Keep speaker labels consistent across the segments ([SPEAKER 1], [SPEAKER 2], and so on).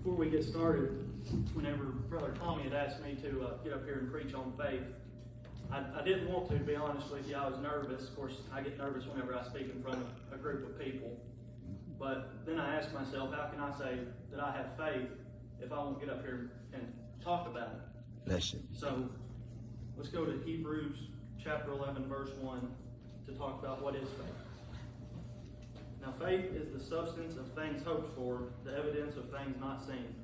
[SPEAKER 1] Before we get started, whenever Brother Tommy had asked me to get up here and preach on faith, I didn't want to be honest with you. I was nervous. Of course, I get nervous whenever I speak in front of a group of people. But then I asked myself, how can I say that I have faith if I won't get up here and talk about it?
[SPEAKER 2] Bless you.
[SPEAKER 1] So let's go to Hebrews chapter 11, verse 1 to talk about what is faith. Now, faith is the substance of things hoped for, the evidence of things not seen.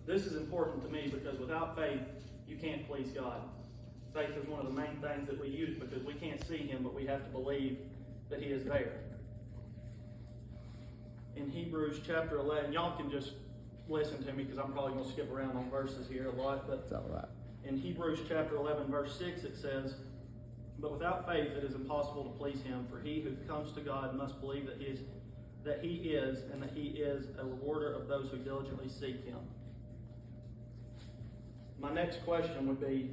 [SPEAKER 1] This is important to me because without faith, you can't please God. Faith is one of the main things that we use because we can't see Him, but we have to believe that He is there. In Hebrews chapter 11, y'all can just listen to me because I'm probably going to skip around on verses here a lot. But
[SPEAKER 2] It's all right.
[SPEAKER 1] in Hebrews chapter 11, verse 6, it says, "But without faith it is impossible to please Him, for he who comes to God must believe that He is, and that He is a rewarder of those who diligently seek Him." My next question would be,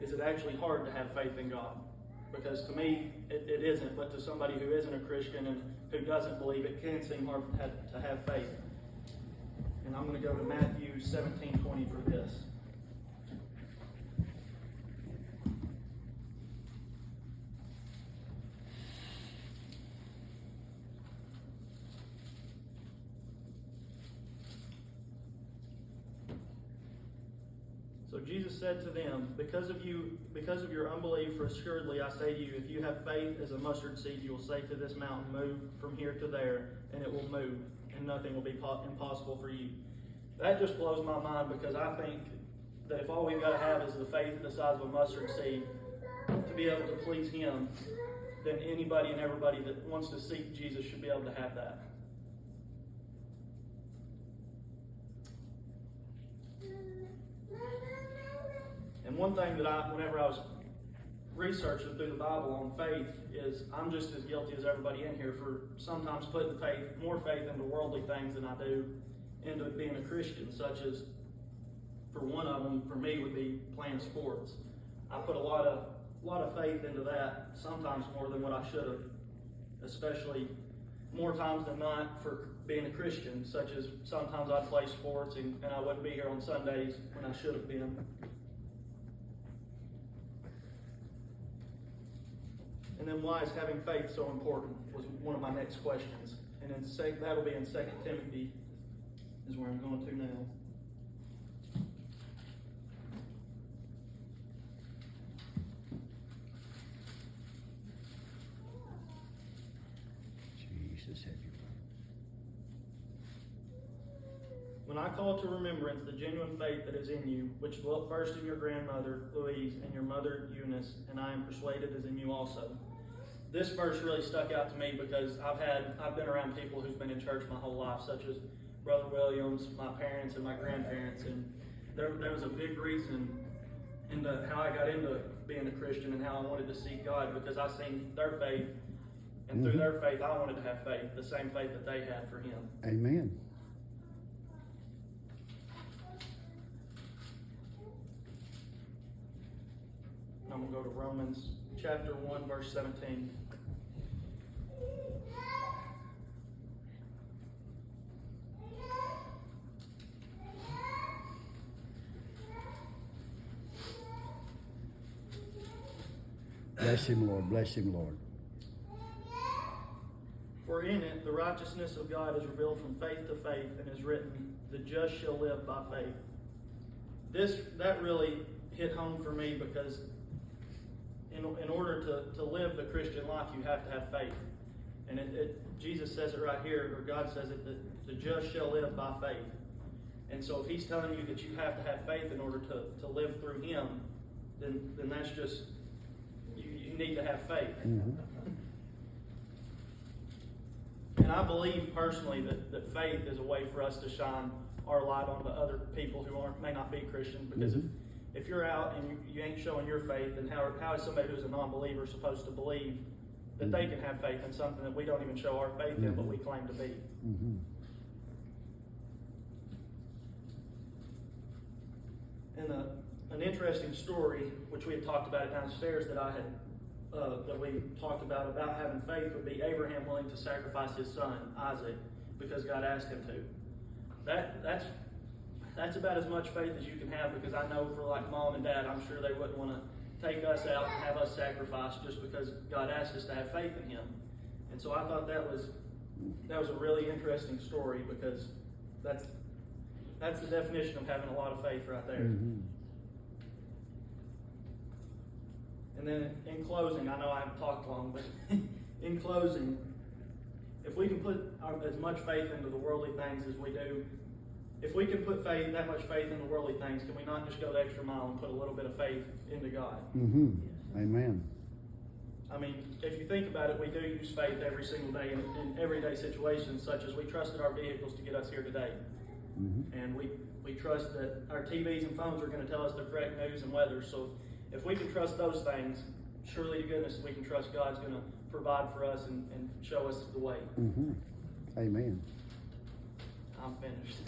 [SPEAKER 1] is it actually hard to have faith in God? Because to me, it isn't, but to somebody who isn't a Christian and who doesn't believe, it can seem hard to have faith. And I'm going to go to Matthew 17:20 for this. So Jesus said to them, because of your unbelief, for assuredly I say to you, if you have faith as a mustard seed, you will say to this mountain, move from here to there, and it will move, and nothing will be impossible for you. That just blows my mind, because I think that if all we've got to have is the faith the size of a mustard seed to be able to please Him, then anybody and everybody that wants to seek Jesus should be able to have that. And one thing that whenever I was researching through the Bible on faith, is I'm just as guilty as everybody in here for sometimes putting more faith into worldly things than I do into being a Christian, such as, for one of them, for me, would be playing sports. I put a lot of faith into that, sometimes more than what I should have, especially more times than not for being a Christian, such as sometimes I'd play sports and I wouldn't be here on Sundays when I should have been. And then why is having faith so important was one of my next questions. And then that'll be in 2 Timothy is where I'm going to now.
[SPEAKER 2] Jesus, have you.
[SPEAKER 1] When I call to remembrance the genuine faith that is in you, which dwelt first in your grandmother, Louise, and your mother, Eunice, and I am persuaded is in you also. This verse really stuck out to me because I've been around people who's been in church my whole life, such as Brother Williams, my parents, and my grandparents, and there was a big reason into how I got into being a Christian and how I wanted to seek God, because I seen their faith, and through their faith I wanted to have faith, the same faith that they had for Him.
[SPEAKER 2] Amen.
[SPEAKER 1] I'm going to go to Romans chapter 1, verse 17.
[SPEAKER 2] Bless Him, Lord. Bless Him, Lord.
[SPEAKER 1] For in it the righteousness of God is revealed from faith to faith, and is written, the just shall live by faith. That really hit home for me, because in order to live the Christian life, you have to have faith. And Jesus says it right here, or God says it, that the just shall live by faith. And so if He's telling you that you have to have faith in order to live through Him, then that's just, you need to have faith.
[SPEAKER 2] Mm-hmm.
[SPEAKER 1] And I believe personally that faith is a way for us to shine our light onto other people who may not be Christians, because if you're out and you ain't showing your faith, then how is somebody who's a non-believer supposed to believe that they can have faith in something that we don't even show our faith in, but we claim to be? And an interesting story, which we had talked about it downstairs, that we talked about having faith, would be Abraham willing to sacrifice his son Isaac because God asked him to. that's about as much faith as you can have, because I know for like mom and dad, I'm sure they wouldn't want to take us out and have us sacrifice just because God asked us to have faith in Him. And so I thought that was a really interesting story, because that's the definition of having a lot of faith right there.
[SPEAKER 2] Mm-hmm.
[SPEAKER 1] And then in closing, I know I haven't talked long, but in closing, if we can put as much faith into the worldly things as we do, if we can put that much faith into worldly things, can we not just go the extra mile and put a little bit of faith into God?
[SPEAKER 2] Mm-hmm. Amen.
[SPEAKER 1] I mean, if you think about it, we do use faith every single day in everyday situations, such as we trusted our vehicles to get us here today.
[SPEAKER 2] Mm-hmm.
[SPEAKER 1] And we trust that our TVs and phones are going to tell us the correct news and weather. So if we can trust those things, surely to goodness we can trust God's going to provide for us and show us the way.
[SPEAKER 2] Mm-hmm. Amen.
[SPEAKER 1] I'm finished.